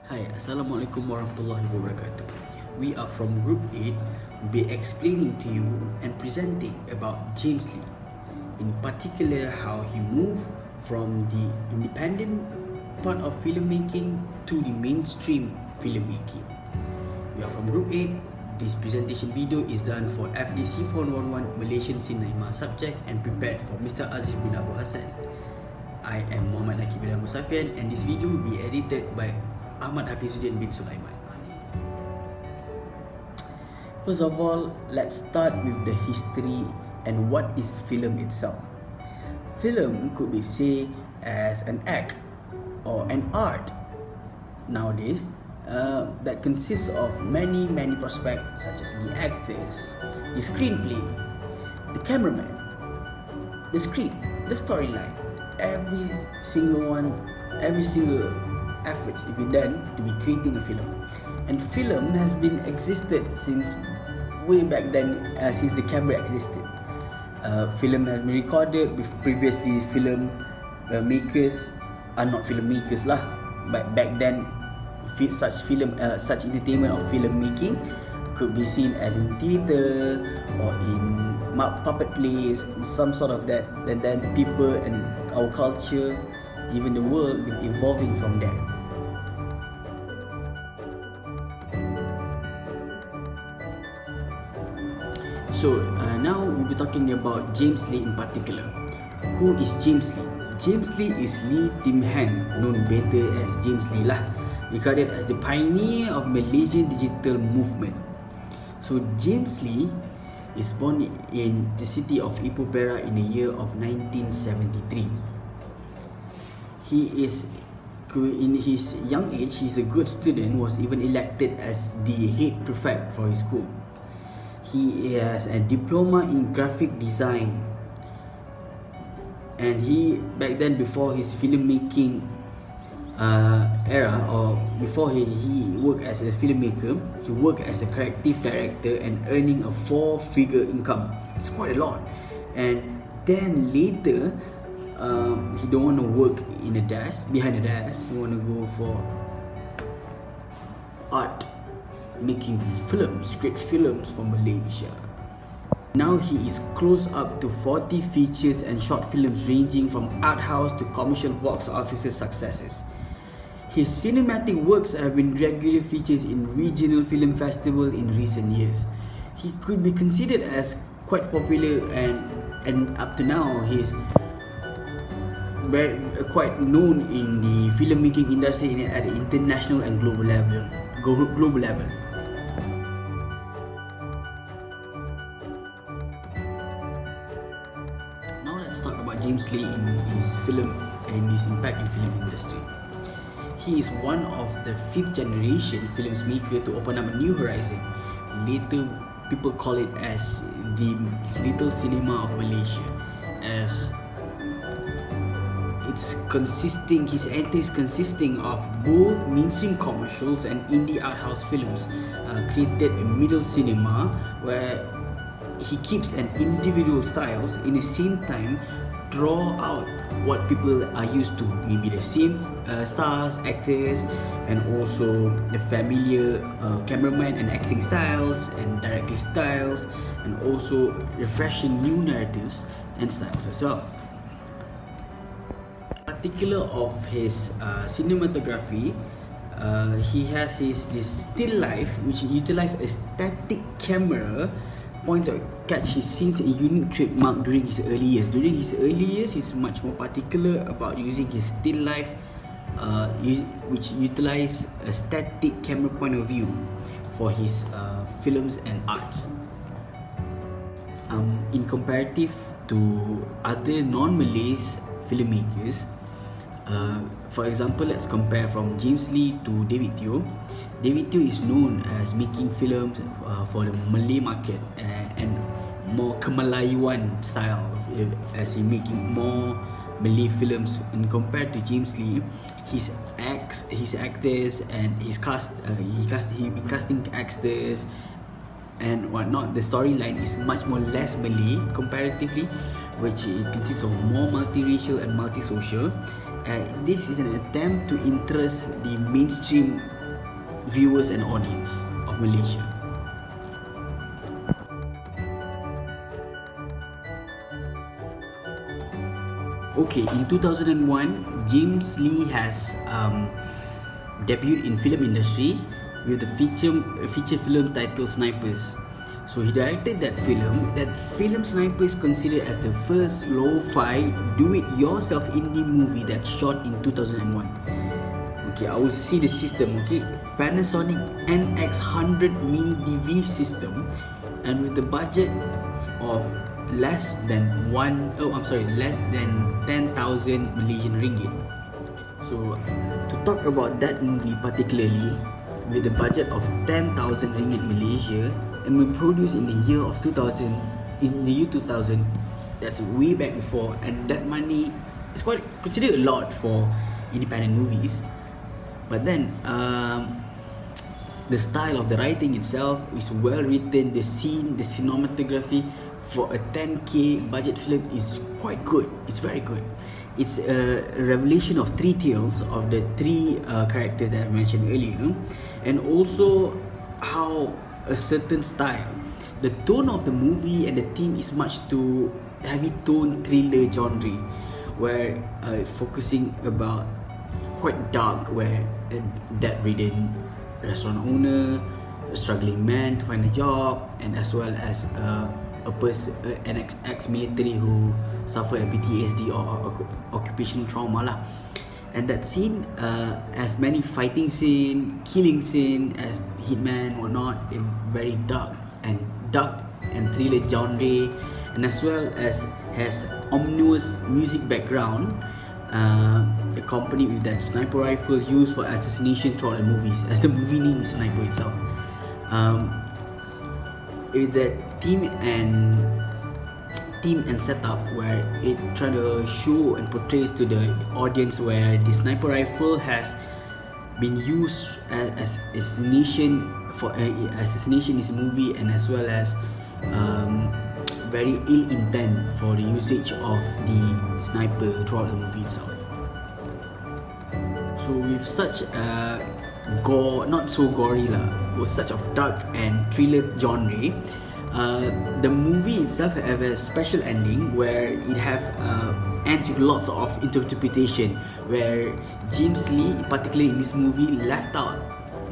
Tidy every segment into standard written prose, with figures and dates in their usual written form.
Hi, Assalamualaikum warahmatullahi wabarakatuh. We are from Group 8. We'll be explaining to you and presenting about James Lee. In particular, how he moved from the independent part of filmmaking to the mainstream filmmaking. We are from Group 8. This presentation video is done for FDC 411 Malaysian Cinema subject and prepared for Mr. Aziz bin Abu Hassan. I am Muhammad Nakib bin Musafian and this video will be edited by Ahmad Hafizuddin bin Sulaiman. First of all, let's start with the history and what is film itself. Film could be seen as an act or an art nowadays that consists of many prospects such as the actors, the screenplay, the cameraman, the script, the storyline. Every single efforts to be done to be creating a film, and film has been existed since way back then, since the camera existed. Film has been recorded with previously film makers are not filmmakers lah, but back then such entertainment of film making could be seen as in theatre or in puppet plays, some sort of that, and then people and our culture, even the world, been evolving from that. So now we'll be talking about James Lee in particular. Who is James Lee? James Lee is Lee Tim Hang, known better as James Lee lah, regarded as the pioneer of Malaysian digital movement. So James Lee is born in the city of Ipoh Perak in the year of 1973. He is in his young age, he's a good student, was even elected as the head prefect for his school. He has a diploma in graphic design, and he back then, before his filmmaking era, or before he worked as a filmmaker, he worked as a creative director and earning a 4-figure income. It's quite a lot. And then later, he don't want to work in a desk, behind a desk. He want to go for art, making films, great films for Malaysia. Now he is close up to 40 features and short films ranging from art house to commercial box office successes. His cinematic works have been regular features in regional film festival in recent years. He could be considered as quite popular, and up to now he's very quite known in the filmmaking industry at the international and global level. Now let's talk about James Lee in his film and his impact in film industry. He is one of the 5th generation filmmaker to open up a new horizon. Later, people call it as the Little Cinema of Malaysia, as his entry is consisting of both mainstream commercials and indie art house films, created a middle cinema where he keeps an individual styles, in the same time draw out what people are used to, maybe the same stars, actors, and also the familiar cameraman and acting styles and directing styles, and also refreshing new narratives and styles as well. Particular of his cinematography, he has this still life which utilize a static camera points out catch his scenes, a unique trademark during his early years. During his early years, he's much more particular about using his still life, which utilize a static camera point of view for his films and arts. In comparative to other non-Malays filmmakers, for example, let's compare from James Lee to David Teo. David Teo is known as making films for the Malay market and more Kemalayuan style, as he making more Malay films. And compared to James Lee, his actors and his cast, he been casting actors and whatnot. The storyline is much more less Malay comparatively, which it consists of more multiracial and multisocial. This is an attempt to interest the mainstream viewers and audience of Malaysia. Okay, in 2001, James Lee has debuted in film industry with a feature film titled Snipers. So he directed that film. That film Sniper is considered as the first lo-fi do-it-yourself indie movie that shot in 2001. Okay, I will see the system. Okay, Panasonic NX100 mini DV system, and with the budget of less than 10,000 Malaysian ringgit. So to talk about that movie particularly, with the budget of 10,000 ringgit Malaysia, and we produced in the year 2000, that's way back before, and that money is quite considered a lot for independent movies. But then the style of the writing itself is well written. The cinematography for a 10k budget film is quite good. It's very good. It's a revelation of three tales of the three characters that I mentioned earlier, and also how a certain style, the tone of the movie and the theme is much too heavy tone thriller genre, where focusing about quite dark, where a debt-ridden restaurant owner, a struggling man to find a job, and as well as an ex-military who suffered a PTSD or occupational trauma lah. And that scene has many fighting scene, killing scene as Hitman or not, in very dark and thriller genre, and as well as has ominous music background accompanied with that sniper rifle used for assassination throughout the movies, as the movie name is Sniper itself. With that theme and setup, where it try to show and portrays to the audience where the sniper rifle has been used as assassination in this movie, and as well as very ill intent for the usage of the sniper throughout the movie itself. So with such a not so gory lah, with such of dark and thriller genre, the movie itself have a special ending where it have ends with lots of interpretation, where James Lee, particularly in this movie, left out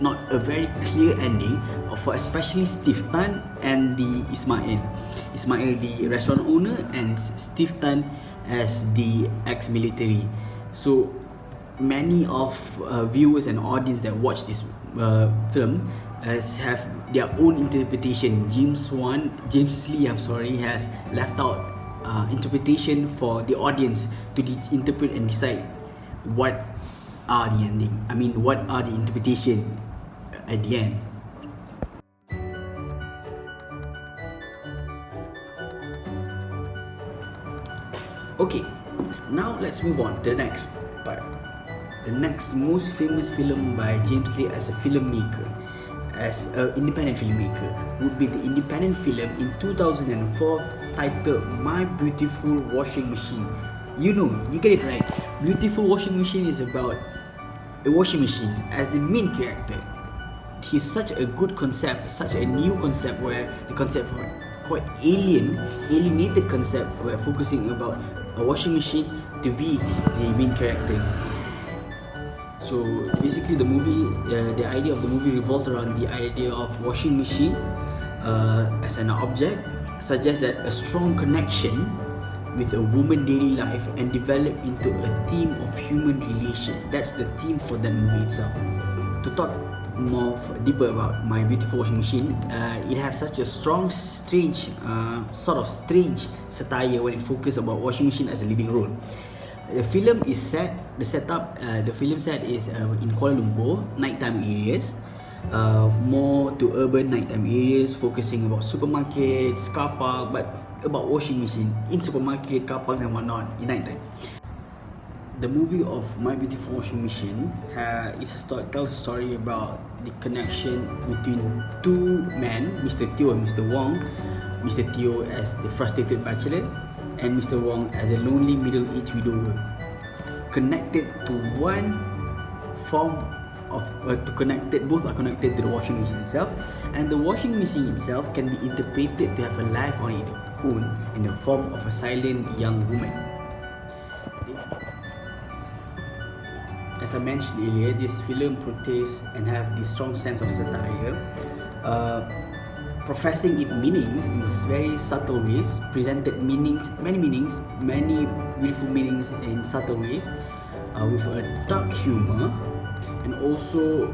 not a very clear ending for especially Steve Tan and the Ismail, the restaurant owner, and Steve Tan as the ex-military. So many of viewers and audience that watch this film have their own interpretation. James Lee has left out interpretation for the audience to interpret and decide what are the interpretation at the end. Okay, now let's move on to the next part. The next most famous film by James Lee as a filmmaker, as an independent filmmaker, would be the independent film in 2004 titled My Beautiful Washing Machine. You get it right. Beautiful Washing Machine is about a washing machine as the main character. He's such a good concept, such a new concept, where the concept of quite alienated concept, where focusing about a washing machine to be the main character. So basically the movie, the idea of the movie revolves around the idea of washing machine as an object, suggests that a strong connection with a woman's daily life and develop into a theme of human relation. That's the theme for that movie itself. To talk more deeper about My Beautiful Washing Machine, it has such a strong, strange satire when it focuses about washing machine as a living role. The film set is in Kuala Lumpur, nighttime areas, more to urban nighttime areas, focusing about supermarkets, car park, but about washing machine in supermarket, car parks and whatnot in nighttime. The movie of My Beautiful Washing Machine tells a story about the connection between two men, Mr. Teo and Mr. Wong. Mr. Teo as the frustrated bachelor, and Mr. Wong as a lonely middle-aged widower, connected to one form both are connected to the washing machine itself, and the washing machine itself can be interpreted to have a life on its own in the form of a silent young woman. As I mentioned earlier, this film portrays and have this strong sense of satire, professing its meanings in very subtle ways, presented many beautiful meanings in subtle ways, with a dark humor, and also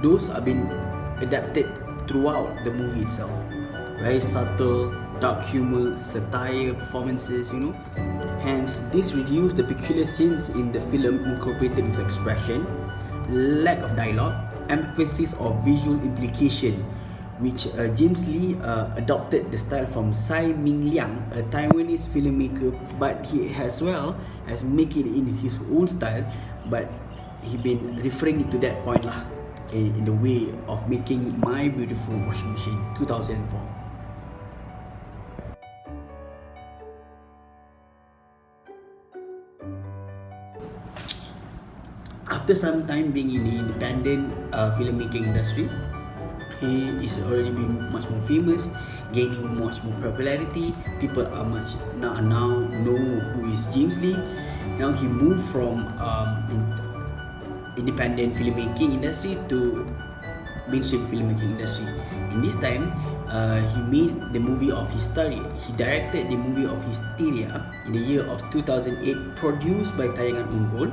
those have been adapted throughout the movie itself. Very subtle, dark humor, satire performances, Hence, this reduced the peculiar scenes in the film incorporated with expression, lack of dialogue, emphasis of visual implication, which James Lee adopted the style from Tsai Ming Liang, a Taiwanese filmmaker, but he as well has make it in his own style, but he been referring to that point lah, in the way of making My Beautiful Washing Machine 2004. After some time being in the independent filmmaking industry, he is already been much more famous, gaining much more popularity. People are now know who is James Lee. Now he moved from independent filmmaking industry to mainstream filmmaking industry. In this time, he made the movie of Hysteria. He directed the movie of Hysteria in the year of 2008, produced by Tayangan Unggul.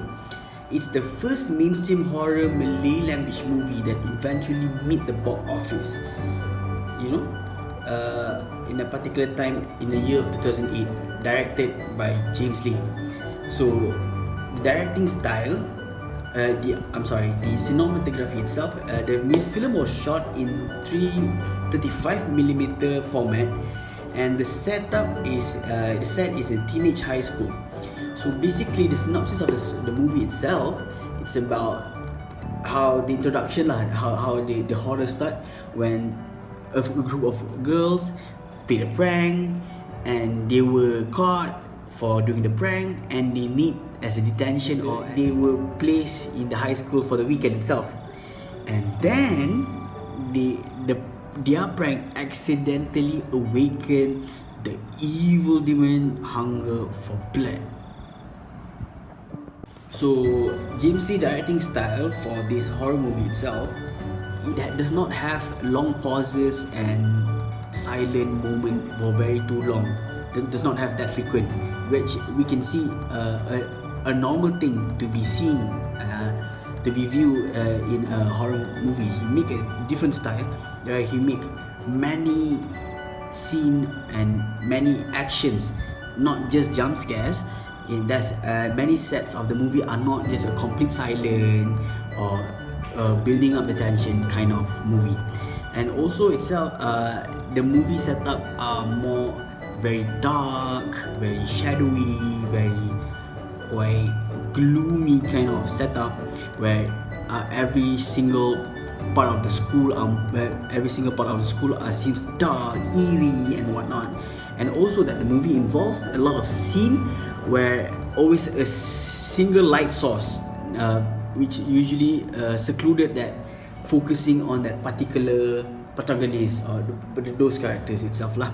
It's the first mainstream horror Malay language movie that eventually made the box office. In a particular time in the year of 2008, directed by James Lee. So, the directing style, the cinematography itself, the film was shot in 35mm format, and the set is a teenage high school. So basically, the synopsis of the movie itself, it's about how the introduction how the horror start when a group of girls played a prank, and they were caught for doing the prank, and they need as a detention, or they were placed in the high school for the weekend itself, and then their prank accidentally awakened the evil demon hunger for blood. So James Lee directing style for this horror movie itself, it does not have long pauses and silent moment for very too long. It does not have that frequent, which we can see a normal thing to be seen, to be viewed in a horror movie. He make a different style. He make many scene and many actions, not just jump scares. Many sets of the movie are not just a complete silent or building up the tension kind of movie. And also itself, the movie setup are more very dark, very shadowy, very quite gloomy kind of setup, where every single part of the school seems dark, eerie, and whatnot. And also that the movie involves a lot of scene where always a single light source, which usually secluded, that focusing on that particular protagonist or those characters itself lah.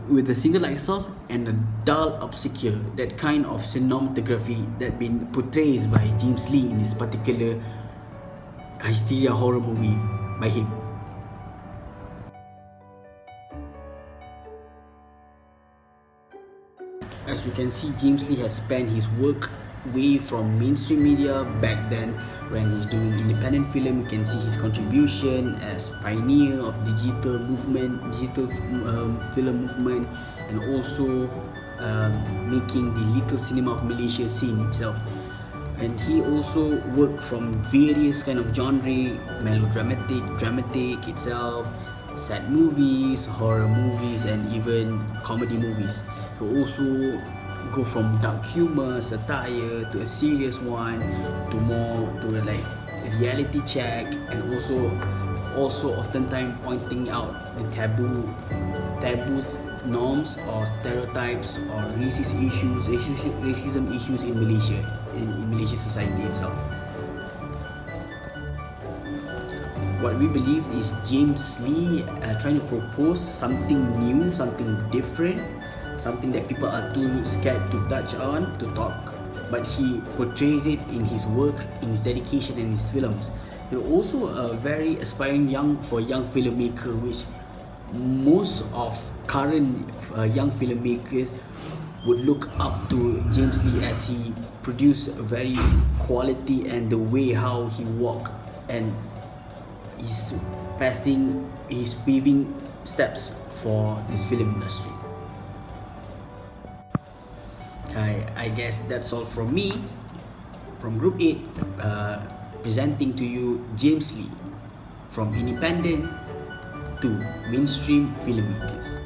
With a single light source and a dull obscure, that kind of cinematography that been portrayed by James Lee in this particular Hysteria horror movie by him. As we can see, James Lee has spent his work way from mainstream media back then when he's doing independent film. You can see his contribution as pioneer of digital film movement, and also making the Little Cinema of Malaysia scene itself. And he also worked from various kind of genre, melodramatic, dramatic itself, sad movies, horror movies, and even comedy movies. He also go from dark humor, satire, to a serious one, to like reality check, and also oftentimes pointing out the taboo norms or stereotypes or racism issues in Malaysia, in Malaysian society itself. what we believe is James Lee trying to propose something new, something different, something that people are too scared to touch on, to talk, but he portrays it in his work, in his dedication, and his films. He's also a very aspiring young filmmaker, which most of current young filmmakers would look up to James Lee, as he produced a very quality, and the way how he walk, and he's paving steps for this film industry. I guess that's all from me, from Group 8, presenting to you James Lee, from independent to mainstream filmmakers.